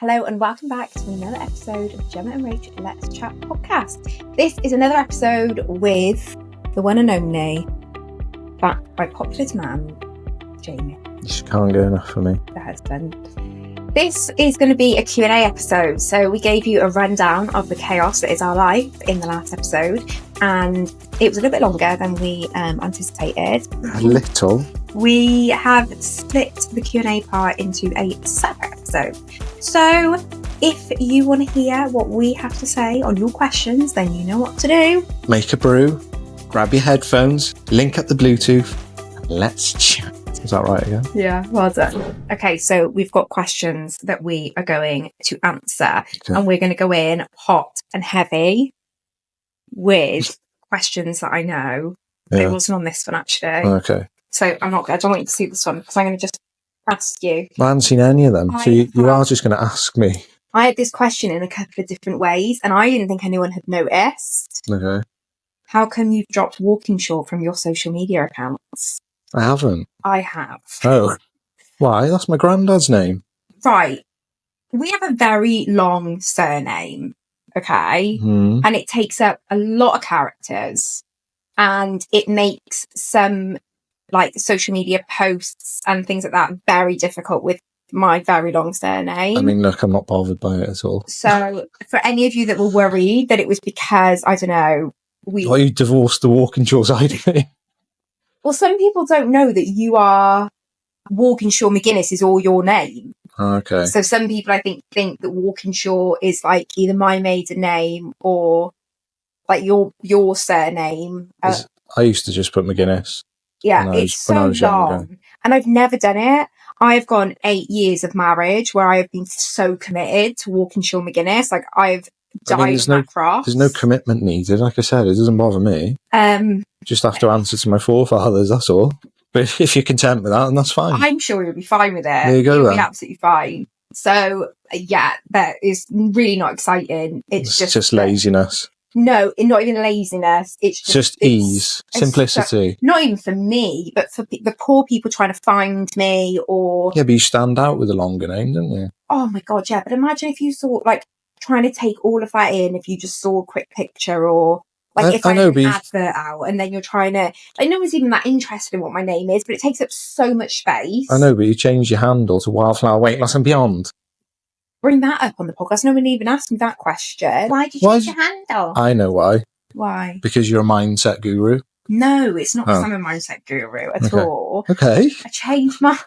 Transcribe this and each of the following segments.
Hello and welcome back to another episode of Gemma and Rach Let's Chat podcast. This is another episode with the one and only, backed by popular demand, Jamie. She can't get enough for me. The husband. This is going to be a Q&A episode. So we gave you a rundown of the chaos that is our life in the last episode, and it was a little bit longer than we anticipated. A little. We have split the Q&A part into a separate episode. So if you want to hear what we have to say on your questions, then you know what to do. Make a brew, grab your headphones, link up the Bluetooth, and let's chat. Is that right again? Yeah, well done. Okay, so we've got questions that we are going to answer, and we're going to go in hot and heavy with questions that I know. Yeah. It wasn't on this one, actually. Okay. So I don't want you to see this one, because I'm going to just ask you. I haven't seen any of them, so you are just going to ask me. I had this question in a couple of different ways, and I didn't think anyone had noticed. Okay. How come you've dropped Walkinshaw from your social media accounts? I haven't. I have. Oh. Why? That's my granddad's name. Right. We have a very long surname, okay? And it takes up a lot of characters, and it makes some like social media posts and things like that very difficult with my very long surname. I mean, look, I'm not bothered by it at all. So for any of you that were worried that it was because, I don't know, you divorced the Walkinshaw side of me. Well, some people don't know that you are Walkinshaw McGuinness is all your name. Okay. So some people, I think that Walkinshaw is like either my maiden name or like your surname. I used to just put McGuinness. Yeah, it's so long. And I've never done it. I've gone 8 years of marriage where I have been so committed to Walkinshaw McGuinness. Like I've died on that cross. There's no commitment needed. Like I said, it doesn't bother me. Just have to answer to my forefathers, that's all. But if you're content with that, then that's fine. I'm sure you'll be fine with it. There you go, You'll then. be absolutely fine. So, yeah, that is really not exciting. It's just laziness. No, not even laziness. It's just ease, simplicity. Not even for me, but for the poor people trying to find me or... Yeah, but you stand out with a longer name, don't you? Oh my God, yeah. But imagine if you saw, like, trying to take all of that in, if you just saw a quick picture or... Like, if I had an advert out and then you're trying to... Like, no one's even that interested in what my name is, but it takes up so much space. I know, but you changed your handle to Wildflower Weight Loss and Beyond. Bring that up on the podcast. No one even asked me that question. Why did you change your handle? I know why. Why? Because you're a mindset guru. No, it's not because I'm a mindset guru at all. Okay. I changed my...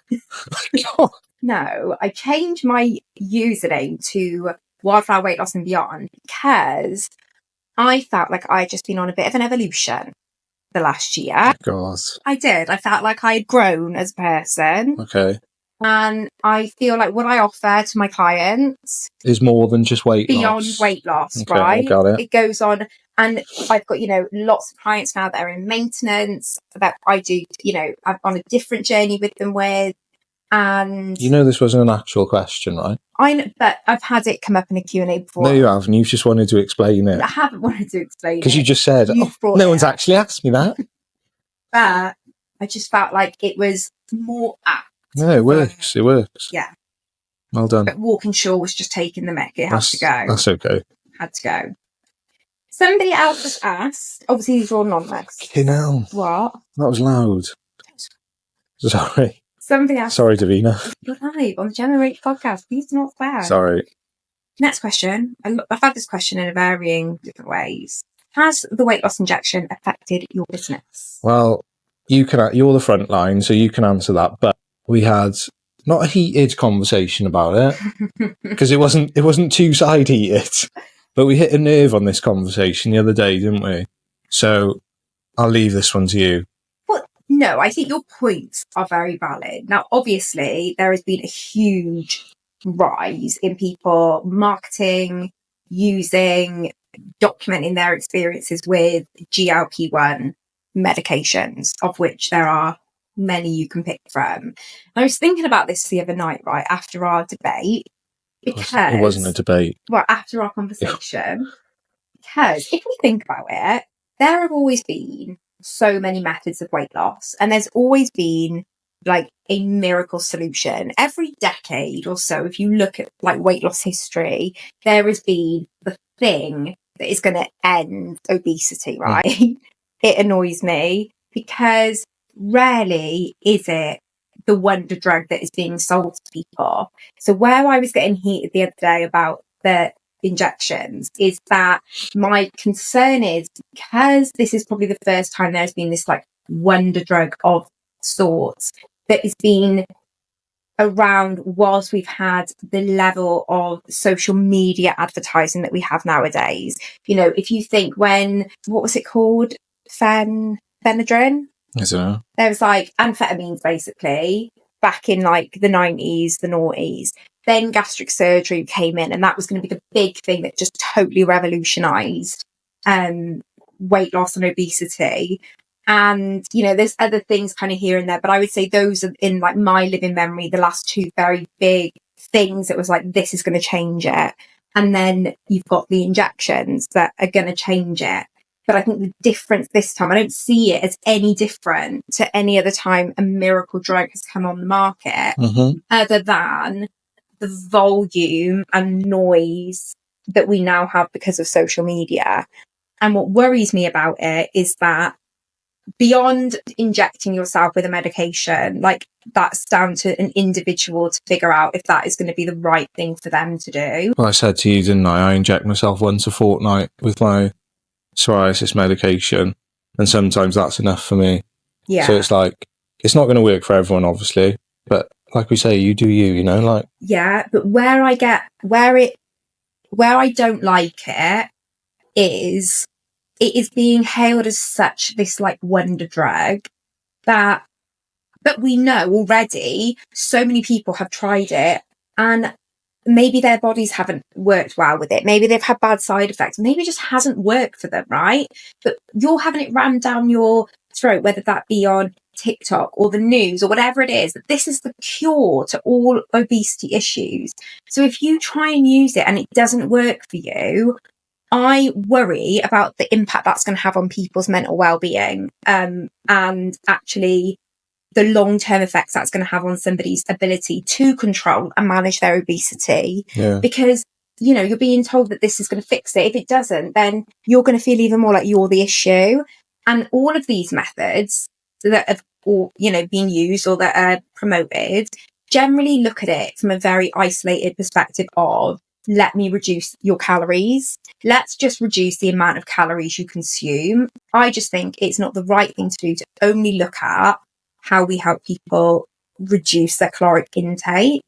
No, I changed my username to Wildflower Weight Loss and Beyond because I felt like I'd just been on a bit of an evolution the last year. God. I did. I felt like I had grown as a person. Okay. And I feel like what I offer to my clients is more than just weight loss. Beyond weight loss, okay, right? I got it. It goes on. And I've got, lots of clients now that are in maintenance that I do, I'm on a different journey with them with. And this wasn't an actual question, right? I know, but I've had it come up in a Q&A before. No, you haven't. You've just wanted to explain it. I haven't wanted to explain it. Because you just said, no one's actually asked me that. But I just felt like it was more apt. No, it works. It works. Yeah. Well done. But Walkinshaw was just taking the mick. It had to go. That's okay. Had to go. Somebody else has asked. Obviously, these are all anonymous. Fucking hell. What? That was loud. Sorry. Somebody else. Sorry, Davina. You're live on the Generate podcast. Please do not swear. Sorry. Next question. I've had this question in varying different ways. Has the weight loss injection affected your business? Well, you're the front line, so you can answer that. But we had not a heated conversation about it because it wasn't two-side heated, but we hit a nerve on this conversation the other day, didn't we? So I'll leave this one to you. Well, no, I think your points are very valid. Now, obviously, there has been a huge rise in people marketing, using, documenting their experiences with GLP-1 medications, of which there are many you can pick from. And I was thinking about this the other night, right, after our debate, because... It wasn't a debate. Well, after our conversation, because if we think about it, there have always been so many methods of weight loss, and there's always been like a miracle solution. Every decade or so, if you look at like weight loss history, there has been the thing that is going to end obesity, right? It annoys me because rarely is it the wonder drug that is being sold to people. So where I was getting heated the other day about the injections is that my concern is, because this is probably the first time there's been this like wonder drug of sorts that has been around whilst we've had the level of social media advertising that we have nowadays. You know, if you think what was it called? Phenedrine? I don't know. There was like amphetamines basically back in like the 90s, the noughties. Then gastric surgery came in, and that was going to be the big thing that just totally revolutionized weight loss and obesity. And, you know, there's other things kind of here and there, but I would say those are in like my living memory, the last two very big things that was like, this is going to change it. And then you've got the injections that are going to change it. But I think the difference this time, I don't see it as any different to any other time a miracle drug has come on the market, other than the volume and noise that we now have because of social media. And what worries me about it is that beyond injecting yourself with a medication, like that's down to an individual to figure out if that is going to be the right thing for them to do. Well, I said to you, didn't I inject myself once a fortnight with my psoriasis medication, and sometimes that's enough for me. Yeah. So it's like, it's not going to work for everyone, obviously, but like we say, you do you know, like. Yeah, but where I don't like it is being hailed as such this like wonder drug that we know already so many people have tried it, and maybe their bodies haven't worked well with it. Maybe they've had bad side effects. Maybe it just hasn't worked for them, right? But you're having it rammed down your throat, whether that be on TikTok or the news or whatever it is, that this is the cure to all obesity issues. So if you try and use it and it doesn't work for you, I worry about the impact that's going to have on people's mental well-being, and actually the long-term effects that's going to have on somebody's ability to control and manage their obesity. Yeah. Because, you know, you're being told that this is going to fix it. If it doesn't, then you're going to feel even more like you're the issue. And all of these methods that have, or, you know, been used or that are promoted, generally look at it from a very isolated perspective of, let me reduce your calories. Let's just reduce the amount of calories you consume. I just think it's not the right thing to do to only look at how we help people reduce their caloric intake,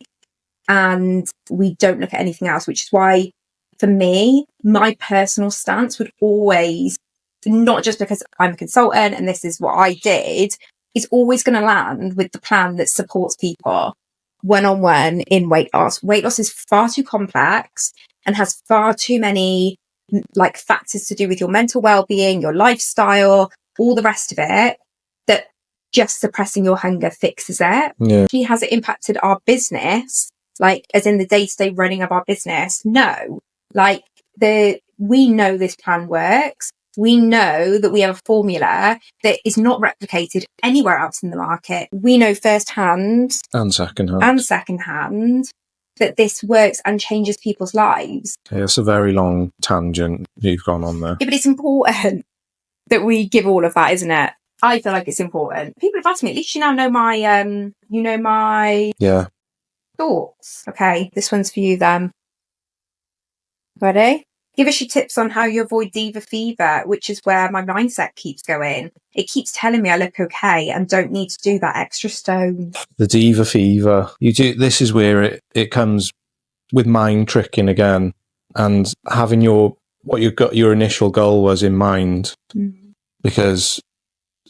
and we don't look at anything else, which is why, for me, my personal stance would always, not just because I'm a consultant and this is what I did, is always going to land with the plan that supports people one-on-one in weight loss. Weight loss is far too complex and has far too many like factors to do with your mental well-being, your lifestyle, all the rest of it, that just suppressing your hunger fixes it. Yeah. Has it impacted our business, like as in the day-to-day running of our business? No. Like we know this plan works. We know that we have a formula that is not replicated anywhere else in the market. We know firsthand and secondhand that this works and changes people's lives. Yeah, it's a very long tangent you've gone on there. Yeah, but it's important that we give all of that, isn't it? I feel like it's important. People have asked me, at least you now know my thoughts. Okay, this one's for you then. Ready? Give us your tips on how you avoid Diva fever, which is where my mindset keeps going. It keeps telling me I look okay and don't need to do that extra stone. The Diva fever. This is where it comes with mind tricking again, and having your initial goal was in mind, because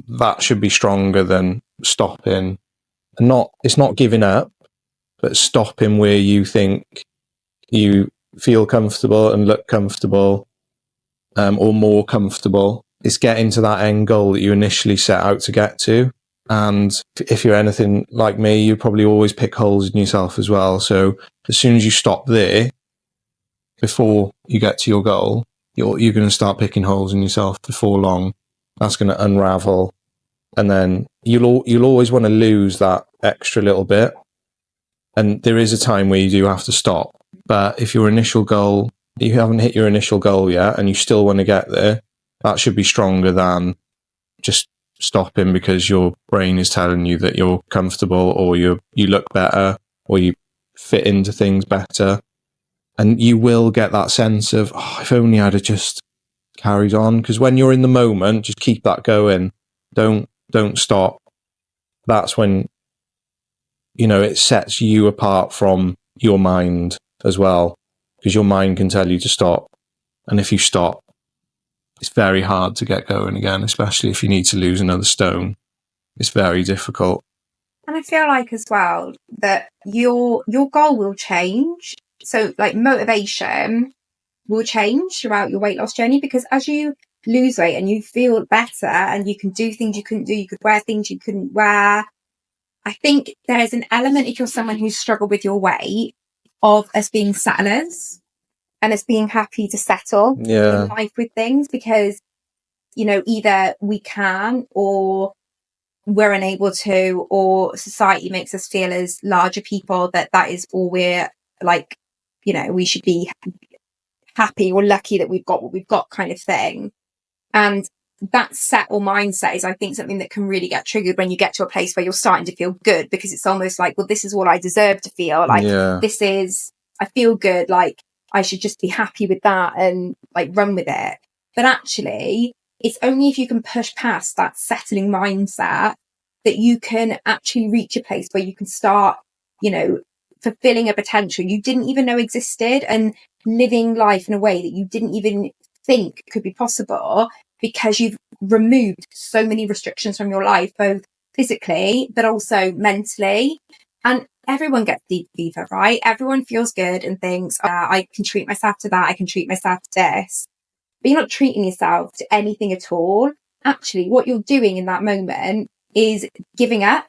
that should be stronger than stopping. It's not giving up, but stopping where you think you feel comfortable and look comfortable, or more comfortable. It's getting to that end goal that you initially set out to get to. And if you're anything like me, you probably always pick holes in yourself as well. So as soon as you stop there, before you get to your goal, you're going to start picking holes in yourself before long. That's going to unravel. And then you'll always want to lose that extra little bit. And there is a time where you do have to stop. But if your initial goal, you haven't hit your initial goal yet and you still want to get there, that should be stronger than just stopping because your brain is telling you that you're comfortable or you look better or you fit into things better. And you will get that sense of, oh, if only I'd have just carried on. Because when you're in the moment, just keep that going. Don't stop. That's when, it sets you apart from your mind as well. Because your mind can tell you to stop. And if you stop, it's very hard to get going again, especially if you need to lose another stone. It's very difficult. And I feel like as well that your goal will change. So like motivation will change throughout your weight loss journey, because as you lose weight and you feel better and you can do things you couldn't do, you could wear things you couldn't wear. I think there's an element, if you're someone who's struggled with your weight, of us being settlers and us being happy to settle in life with things, because, either we can or we're unable to, or society makes us feel as larger people that is all we're like, we should be happy or lucky that we've got what we've got, kind of thing. And that set or mindset is, I think, something that can really get triggered when you get to a place where you're starting to feel good, because it's almost like, well, this is what I deserve to feel like. I feel good, like I should just be happy with that and like run with it. But actually, it's only if you can push past that settling mindset that you can actually reach a place where you can start, fulfilling a potential you didn't even know existed, and living life in a way that you didn't even think could be possible, because you've removed so many restrictions from your life, both physically, but also mentally. And everyone gets Diva, right? Everyone feels good and thinks, I can treat myself to that. I can treat myself to this. But you're not treating yourself to anything at all. Actually, what you're doing in that moment is giving up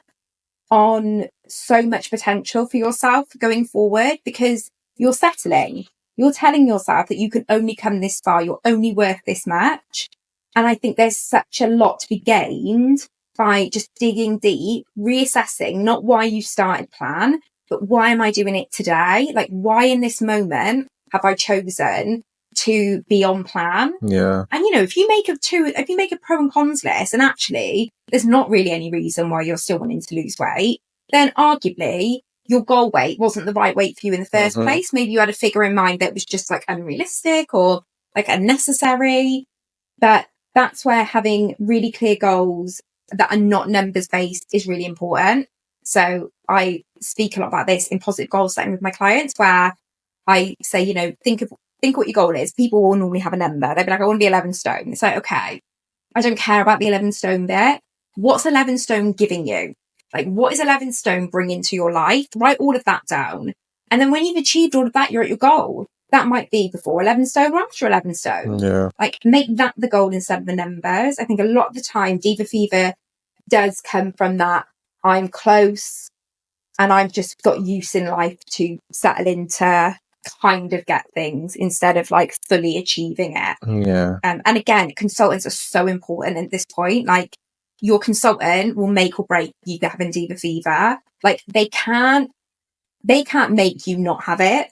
on so much potential for yourself going forward, because you're settling. You're telling yourself that you can only come this far. You're only worth this much. And I think there's such a lot to be gained by just digging deep, reassessing not why you started plan, but why am I doing it today? Like, why in this moment have I chosen to be on plan? Yeah. And if you make a pro and cons list, and actually there's not really any reason why you're still wanting to lose weight, then arguably your goal weight wasn't the right weight for you in the first place. Maybe you had a figure in mind that was just like unrealistic or like unnecessary. But that's where having really clear goals that are not numbers based is really important. So I speak a lot about this in positive goal setting with my clients, where I say, think what your goal is. People will normally have a number. They'll be like, I want to be 11 stone. It's like, okay, I don't care about the 11 stone bit. What's 11 stone giving you? Like, what is 11 stone bringing to your life? Write all of that down. And then when you've achieved all of that, you're at your goal. That might be before 11 stone or after 11 stone. Yeah. Like, make that the goal instead of the numbers. I think a lot of the time, Diva fever does come from that. I'm close and I've just got use in life to settle into kind of get things instead of like fully achieving it. Yeah. And again, consultants are so important at this point. Like, your consultant will make or break you having Diva fever. Like, they can't make you not have it,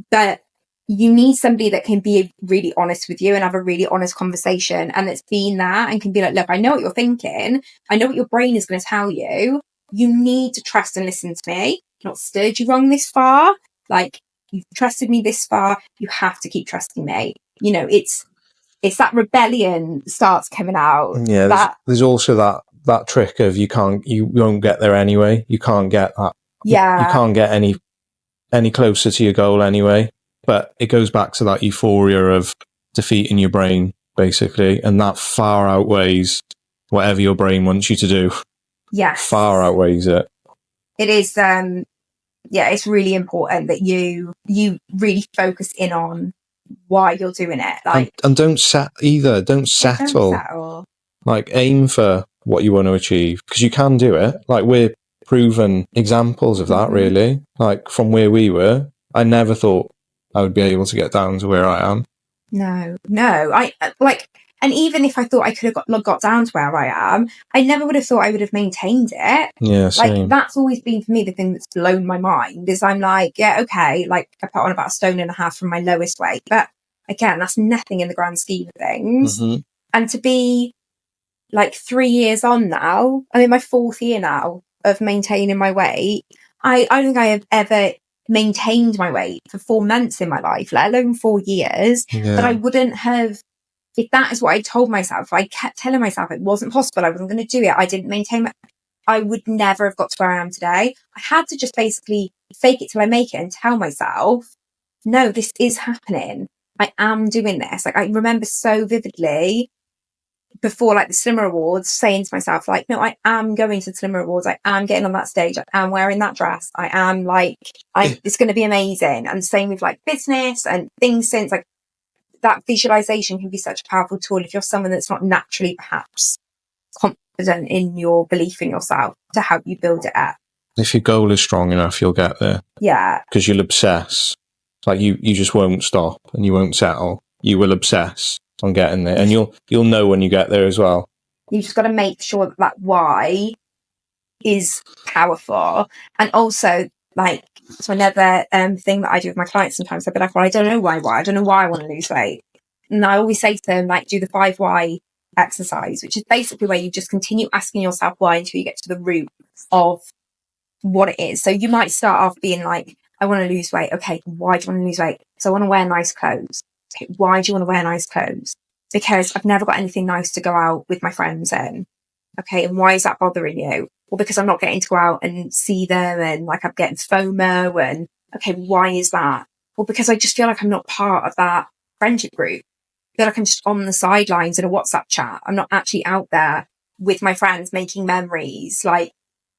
but you need somebody that can be really honest with you and have a really honest conversation, and that's been there and can be like, look, I know what you're thinking. I know what your brain is going to tell you. You need to trust and listen to me. I've not steered you wrong this far. Like, you've trusted me this far. You have to keep trusting me. It's that rebellion starts coming out. Yeah. There's also that trick of you won't get there anyway. You can't get that. Yeah. You can't get any closer to your goal anyway. But it goes back to that euphoria of defeating your brain, basically. And that far outweighs whatever your brain wants you to do. Yes. Far outweighs it. It is, it's really important that you really focus in on why you're doing it. Like, and don't settle. Don't settle. Like, aim for what you want to achieve, because you can do it. Like, we're proven examples of that, really. Like, from where we were, I never thought I would be able to get down to where I am. No. I like, And even if I thought I could have got down to where I am, I never would have thought I would have maintained it. Yeah, like same. that's always been for me the thing that's blown my mind is I'm like, yeah, okay, like I put on about 1.5 stones from my lowest weight, but again, that's nothing in the grand scheme of things. Mm-hmm. And to be like 3 years on now, I'm in my 4th year now of maintaining my weight. I don't think I have ever maintained my weight for 4 months in my life, let alone 4 years. Yeah. But I wouldn't have, if that is what I told myself, if I kept telling myself it wasn't possible, I wasn't going to do it, I didn't maintain I would never have got to where I am today. I had to just basically fake it till I make it and tell myself, no, this is happening. I am doing this. Like I remember so vividly before like the Slimmer Awards saying to myself, like, no, I am going to the Slimmer Awards. I am getting on that stage. I am wearing that dress. I am like, it's going to be amazing. And same with like business and things since like that visualization can be such a powerful tool if you're someone that's not naturally perhaps confident in your belief in yourself to help you build it up. If your goal is strong enough, you'll get there. Yeah. Because you'll obsess. Like you just won't stop and you won't settle. You will obsess on getting there, and you'll know when you get there as well. You just got to make sure that why is powerful. And also, like, so another thing that I do with my clients sometimes, I'll be like, well, I don't know why. I don't know why I want to lose weight. And I always say to them, like, do the 5 why exercise, which is basically where you just continue asking yourself why until you get to the root of what it is. So you might start off being like, I want to lose weight. Okay, why do you want to lose weight? So I want to wear nice clothes. Okay, why do you want to wear nice clothes? Because I've never got anything nice to go out with my friends in. Okay, and why is that bothering you? Well, because I'm not getting to go out and see them and like I'm getting FOMO and okay, why is that? Well, because I just feel like I'm not part of that friendship group. I feel like I'm just on the sidelines in a WhatsApp chat. I'm not actually out there with my friends making memories. Like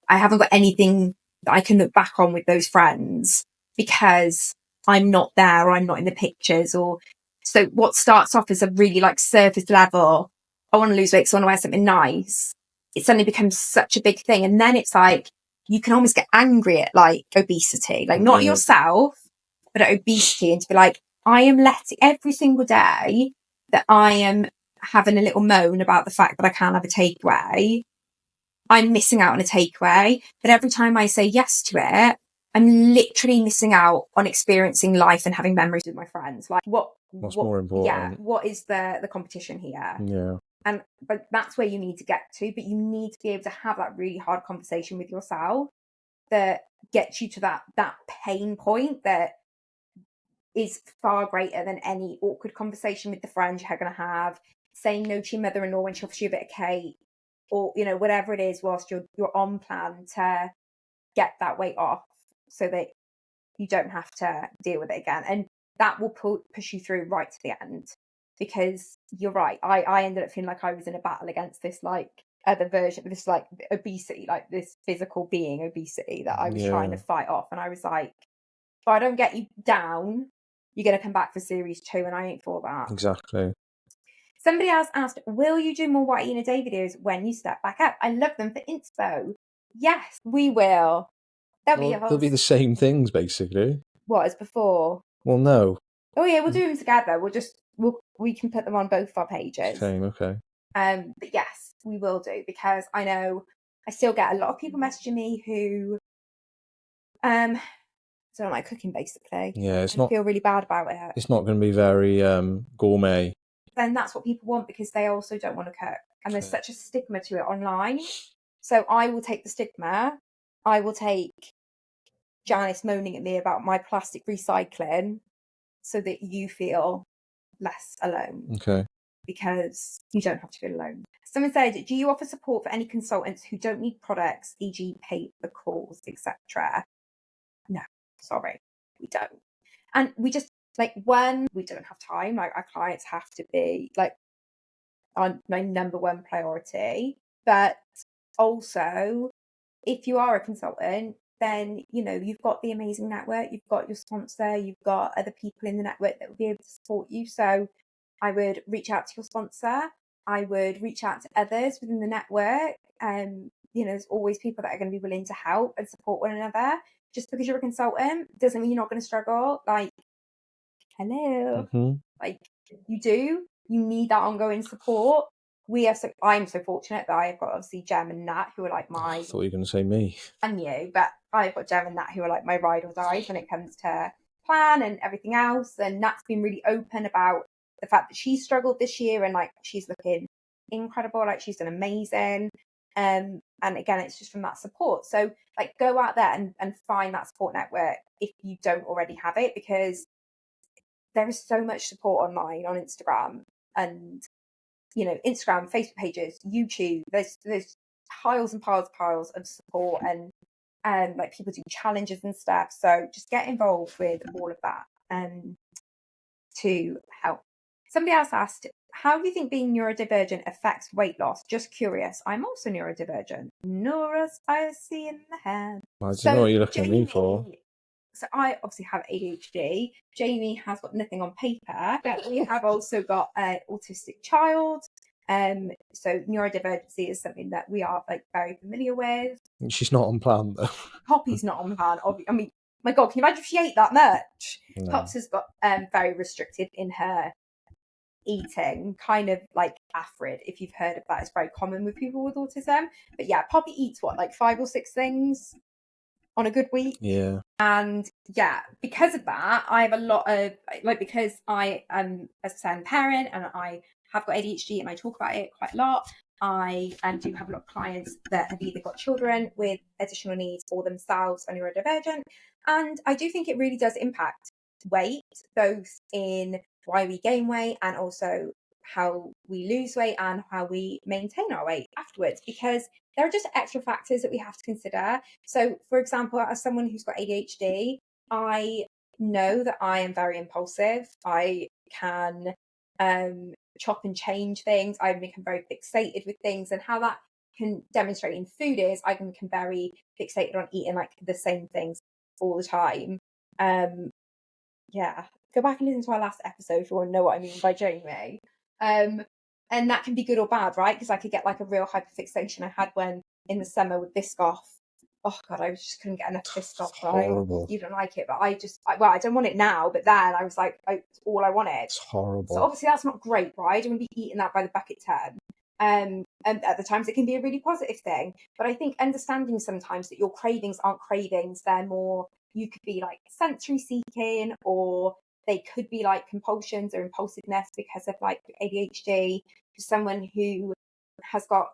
I haven't got anything that I can look back on with those friends because I'm not there or I'm not in the pictures. Or so what starts off as a really like surface level, I want to lose weight, so I want to wear something nice. It suddenly becomes such a big thing. And then it's like, you can almost get angry at like obesity, like not yourself, but at obesity, and to be like, I am letting every single day that I am having a little moan about the fact that I can't have a takeaway, I'm missing out on a takeaway. But every time I say yes to it, I'm literally missing out on experiencing life and having memories with my friends. Like What's more important? Yeah, what is the competition here? Yeah. And but that's where you need to get to. But you need to be able to have that really hard conversation with yourself that gets you to that pain point that is far greater than any awkward conversation with the friend you're going to have, saying no to your mother-in-law when she offers you a bit of cake, or you know, whatever it is whilst you're on plan to get that weight off so that you don't have to deal with it again. And that will push you through right to the end, because you're right, I ended up feeling like I was in a battle against this like other version of this like obesity, like this physical being obesity that I was trying to fight off. And I was like, if I don't get you down, you're going to come back for series 2, and I ain't for that. Exactly. Somebody else asked, will you do more Whitey in a Day videos when you step back up? I love them for inspo. Yes, we will. They'll be the same things, basically. What, as before? Well, no. Oh yeah, we'll do them together. We can put them on both of our pages. Same, okay. But yes, we will do, because I know I still get a lot of people messaging me who don't like cooking, basically. Yeah, it's I not. feel really bad about it. It's not going to be very gourmet. Then that's what people want, because they also don't want to cook, and there's such a stigma to it online. So I will take the stigma. I will take Janice moaning at me about my plastic recycling, so that you feel less alone. Okay. Because you don't have to feel alone. Someone said, do you offer support for any consultants who don't need products, e.g. pay the calls, etc.? No, sorry, we don't. And we just, like, when we don't have time, like, our clients have to be, like, my number one priority. But also, if you are a consultant, then, you know, you've got the amazing network, you've got your sponsor, you've got other people in the network that will be able to support you. So I would reach out to your sponsor. I would reach out to others within the network. You know, there's always people that are going to be willing to help and support one another. Just because you're a consultant doesn't mean you're not going to struggle. Like, hello. Mm-hmm. Like, you do. you need that ongoing support. I'm so fortunate that I've got obviously Jem and Nat, who are like I thought you were going to say me. And you, but I've got Jem and Nat, who are like my ride or dies when it comes to plan and everything else. And Nat's been really open about the fact that she struggled this year, and like she's looking incredible, like she's done amazing. And again, it's just from that support. So like go out there and find that support network if you don't already have it, because there is so much support online on Instagram and, you know, Instagram, Facebook pages, YouTube. There's piles and piles of support, and like people do challenges and stuff. So just get involved with all of that to help. Somebody else asked, how do you think being neurodivergent affects weight loss? Just curious. I'm also neurodivergent. Nora's I see in the hand. I don't know what you're looking at me for. So I obviously have ADHD. Jamie has got nothing on paper, but we have also got an autistic child. So neurodivergency is something that we are like very familiar with. She's not on plan though. Poppy's not on plan. I mean, my God, can you imagine if she ate that much? No. Pops has got very restricted in her eating, kind of like AFRID, if you've heard of that. It's very common with people with autism. But yeah, Poppy eats what, like 5 or 6 things on a good week? Yeah. And yeah, because of that, I have a lot of like, because I am a second parent and I have got ADHD and I talk about it quite a lot. I do have a lot of clients that have either got children with additional needs or themselves are neurodivergent. And I do think it really does impact weight, both in why we gain weight and also how we lose weight and how we maintain our weight afterwards, because there are just extra factors that we have to consider. So, for example, as someone who's got ADHD, I know that I am very impulsive. I can chop and change things. I become very fixated with things, and how that can demonstrate in food is I can become very fixated on eating like the same things all the time. Yeah, go back and listen to our last episode if you want to know what I mean by Jamie. And that can be good or bad, right? Because I could get like a real hyperfixation I had when in the summer with Biscoff. Oh God, I just couldn't get enough Biscoff. Horrible. You don't like it, but I don't want it now. But then I was like, it's all I wanted. It's horrible. So obviously that's not great, right? I don't want to be eating that by the bucket ton. And at the times it can be a really positive thing. But I think understanding sometimes that your cravings aren't cravings, they're more, you could be like sensory seeking, or they could be like compulsions or impulsiveness because of like ADHD. For someone who has got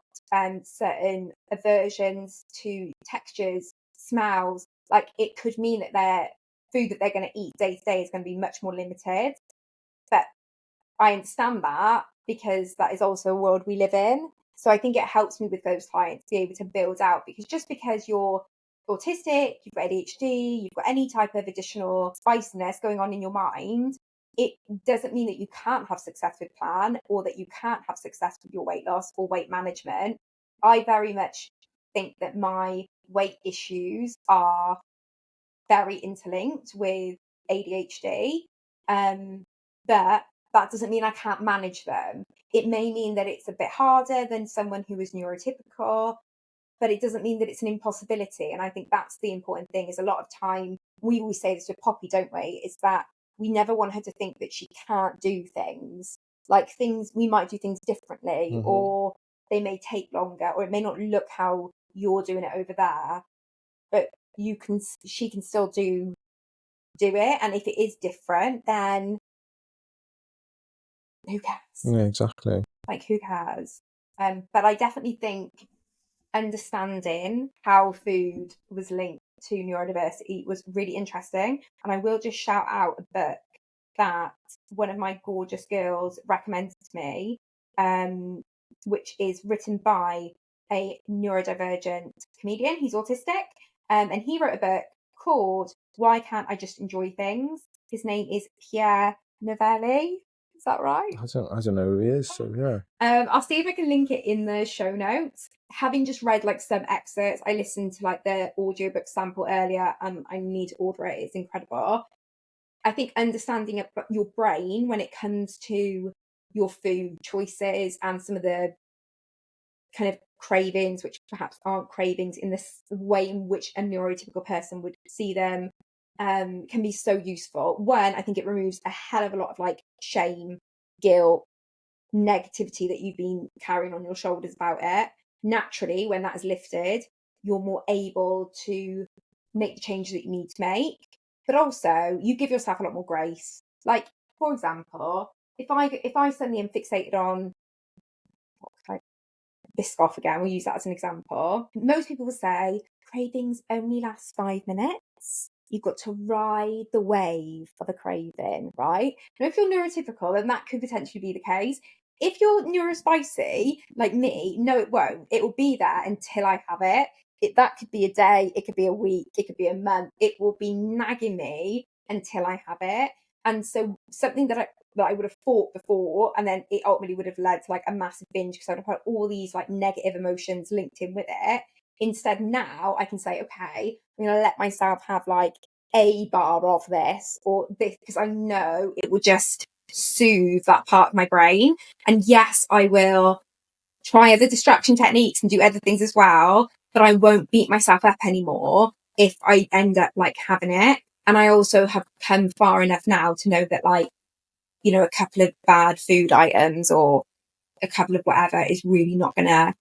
certain aversions to textures, smells, like it could mean that their food that they're going to eat day to day is going to be much more limited. But I understand that because that is also a world we live in. So I think it helps me with those clients to be able to build out, because just because you're autistic, you've got ADHD, you've got any type of additional spiciness going on in your mind, it doesn't mean that you can't have success with plan or that you can't have success with your weight loss or weight management. I very much think that my weight issues are very interlinked with ADHD, but that doesn't mean I can't manage them. It may mean that it's a bit harder than someone who is neurotypical, but it doesn't mean that it's an impossibility. And I think that's the important thing, is a lot of time, we always say this with Poppy, don't we, is that we never want her to think that she can't do things. Like things, we might do things differently, or they may take longer, or it may not look how you're doing it over there, but she can still do it. And if it is different, then who cares? Yeah, exactly. Like, who cares? But I definitely think understanding how food was linked to neurodiversity was really interesting. And I will just shout out a book that one of my gorgeous girls recommended to me, which is written by a neurodivergent comedian. He's autistic, and he wrote a book called Why Can't I Just Enjoy Things? His name is Pierre Novellie. Is that right? I don't know who he is, so yeah. I'll see if I can link it in the show notes. Having just read like some excerpts, I listened to like the audiobook sample earlier, and I need to order it. It's incredible. I think understanding your brain when it comes to your food choices and some of the kind of cravings, which perhaps aren't cravings in this way in which a neurotypical person would see them, can be so useful. One, I think it removes a hell of a lot of like shame, guilt, negativity that you've been carrying on your shoulders about it. Naturally, when that is lifted, you're more able to make the changes that you need to make. But also, you give yourself a lot more grace. Like, for example, if I suddenly am fixated on Biscoff again, we'll use that as an example. Most people will say cravings only last 5 minutes. You've got to ride the wave of a craving, right? Now, if you're neurotypical, then that could potentially be the case. If you're neurospicy, like me, no, it won't. It will be there until I have it. That could be a day, it could be a week, it could be a month. It will be nagging me until I have it. And so something that I would have thought before, and then it ultimately would have led to like a massive binge because I would have had all these like negative emotions linked in with it. Instead, now I can say, okay, I'm going to let myself have like a bar of this or this, because I know it will just soothe that part of my brain. And yes, I will try other distraction techniques and do other things as well, but I won't beat myself up anymore if I end up like having it. And I also have come far enough now to know that, like, you know, a couple of bad food items or a couple of whatever is really not going to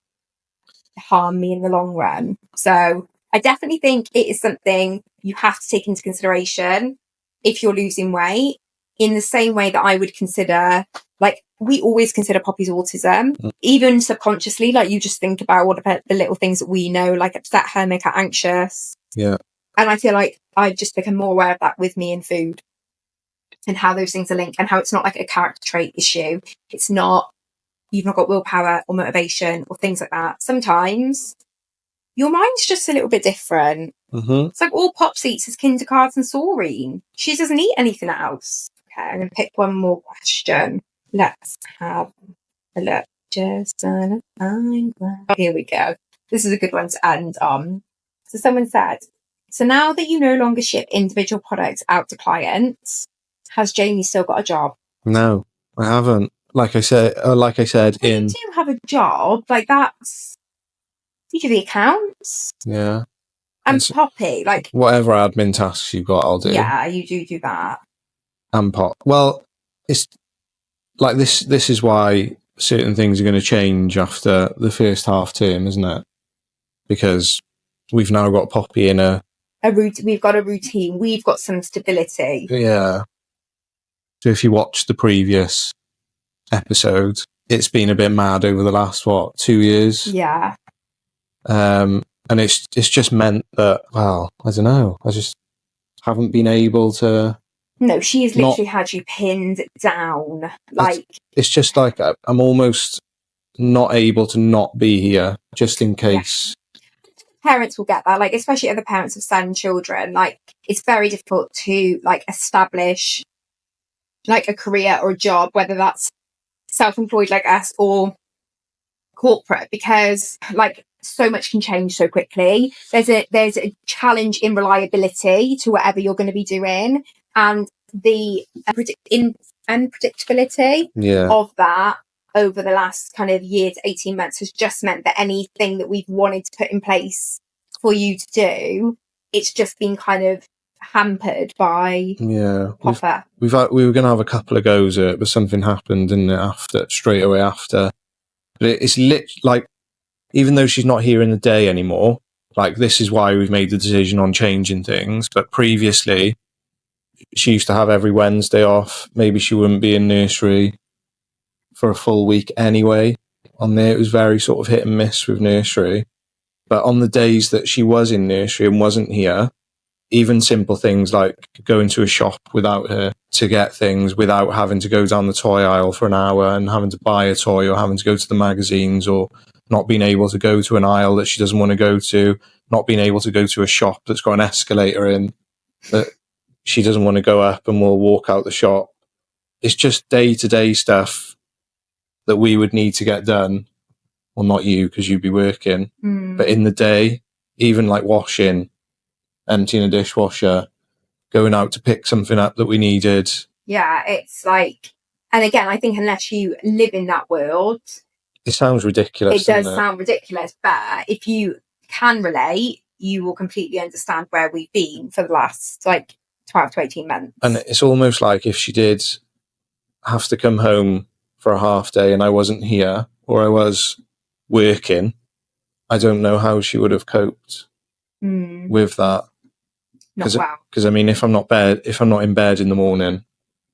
harm me in the long run. So I definitely think it is something you have to take into consideration if you're losing weight, in the same way that I would consider, like, we always consider Poppy's autism, even subconsciously. Like, you just think about what about the little things that we know, like upset her, make her anxious. Yeah. And I feel like I've just become more aware of that with me and food and how those things are linked, and how it's not like a character trait issue. It's not, you've not got willpower or motivation or things like that. Sometimes your mind's just a little bit different. Mm-hmm. It's like all Pops eats is Kinder Cards and Saurine. She doesn't eat anything else. Okay, I'm going to pick one more question. Let's have a look. Just gonna find one. Oh, here we go. This is a good one to end on. So someone said, so now that you no longer ship individual products out to clients, has Jamie still got a job? No, I haven't. Like I said, Well, you do have a job. Like, that's, you do the accounts. Yeah. And Poppy, like, whatever admin tasks you've got, I'll do. Yeah, you do that. And Pop. Well, it's like this is why certain things are going to change after the first half term, isn't it? Because we've now got Poppy in a routine. We've got a routine. We've got some stability. Yeah. So if you watch the previous episode, it's been a bit mad over the last 2 years. Yeah. And it's just meant that, well, I don't know, I just haven't been able to. No, she has literally had you pinned down. Like, it's just like I'm almost not able to not be here just in case. Yeah. Parents will get that, like, especially other parents of son children. Like, it's very difficult to like establish like a career or a job, whether that's self-employed like us or corporate, because like so much can change so quickly. There's a challenge in reliability to whatever you're going to be doing, and the unpredictability of that over the last kind of year to 18 months has just meant that anything that we've wanted to put in place for you to do, it's just been kind of hampered by Popper. We were going to have a couple of goes at it, but something happened, didn't it, straight away after. But it's like, even though she's not here in the day anymore, like, this is why we've made the decision on changing things. But previously, she used to have every Wednesday off. Maybe she wouldn't be in nursery for a full week anyway. On there, it was very sort of hit and miss with nursery. But on the days that she was in nursery and wasn't here, even simple things like going to a shop without her to get things, without having to go down the toy aisle for an hour and having to buy a toy, or having to go to the magazines, or not being able to go to an aisle that she doesn't want to go to, not being able to go to a shop that's got an escalator in that she doesn't want to go up and will walk out the shop. It's just day-to-day stuff that we would need to get done. Well, not you, because you'd be working. But in the day, even like washing, emptying a dishwasher, going out to pick something up that we needed. Yeah, it's like, and again, I think unless you live in that world, it sounds ridiculous. It does sound ridiculous, but if you can relate, you will completely understand where we've been for the last like 12 to 18 months. And it's almost like if she did have to come home for a half day and I wasn't here, or I was working, I don't know how she would have coped with that. Not well. Because I mean, if I'm not in bed in the morning,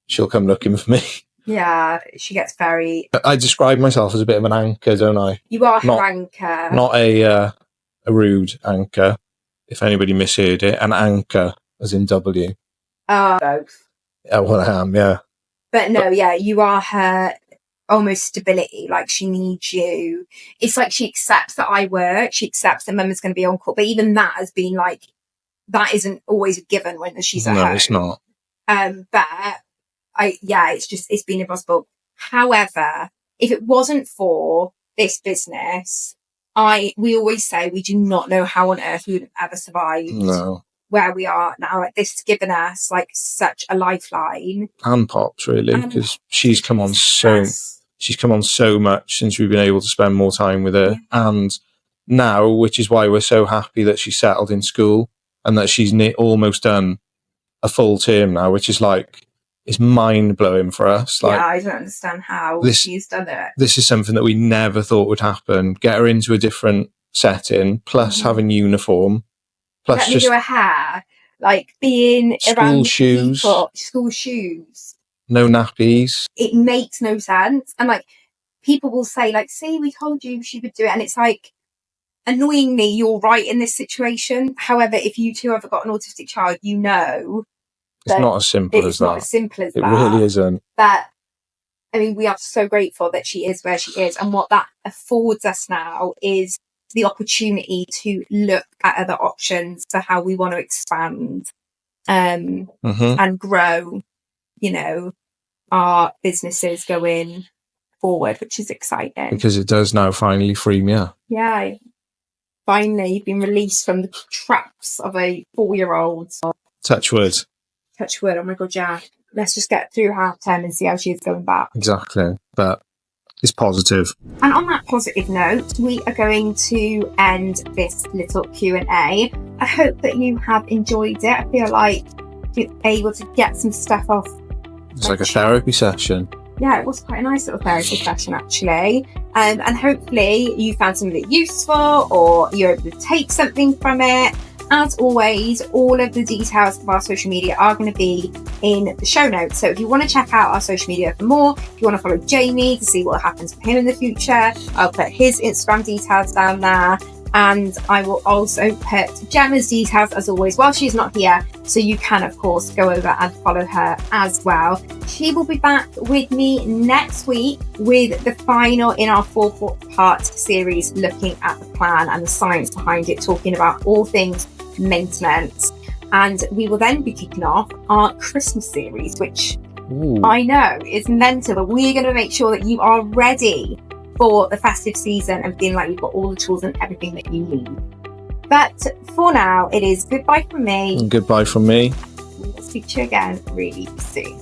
she'll come looking for me. Yeah, she gets very... I describe myself as a bit of an anchor, don't I? You are her anchor. Not a rude anchor, if anybody misheard it. An anchor, as in W. Both. Yeah, well, I am, yeah. But no, yeah, you are her almost stability. Like, she needs you. It's like she accepts that I work. She accepts that Mum is going to be on call. But even that has been like, that isn't always a given when she's at home. No, it's not. But it's been impossible. However, if it wasn't for this business, we always say we do not know how on earth we would have ever survived where we are now. Like, this has given us like such a lifeline. And Pops, really, because she's come on so much since we've been able to spend more time with her. Yeah. And now, which is why we're so happy that she settled in school and that she's almost done a full term now, which is like, it's mind-blowing for us. Like, I don't understand how she's done it. This is something that we never thought would happen. Get her into a different setting, plus having uniform, plus do her hair, like being around school shoes. No nappies. It makes no sense. And like, people will say, like, see, we told you she would do it. And it's like, annoyingly, you're right in this situation. However, if you two have got an autistic child, you know... It's not as simple as that. It's not as simple as that. It really isn't. But, I mean, we are so grateful that she is where she is. And what that affords us now is the opportunity to look at other options for how we want to expand and grow, you know, our businesses going forward, which is exciting. Because it does now finally free me up. Yeah. Finally, you've been released from the traps of a 4-year-old. Touch wood. Touch wood. Oh my God, yeah. Let's just get through half term and see how she's going back. Exactly. But it's positive. And on that positive note, we are going to end this little Q&A. I hope that you have enjoyed it. I feel like you're able to get some stuff off. It's like a therapy session. Yeah, it was quite a nice little therapy session, actually. And hopefully you found some of it useful, or you're able to take something from it. As always, all of the details of our social media are going to be in the show notes. So if you want to check out our social media for more, if you want to follow Jamie to see what happens with him in the future, I'll put his Instagram details down there. And I will also put Gemma's details, as always, while she's not here. So you can, of course, go over and follow her as well. She will be back with me next week with the final in our 4-part series, looking at the plan and the science behind it, talking about all things maintenance. And we will then be kicking off our Christmas series, which I know is mental, but we're going to make sure that you are ready for the festive season and feeling like you've got all the tools and everything that you need. But for now, it is goodbye from me. And goodbye from me. We'll speak to you again really soon.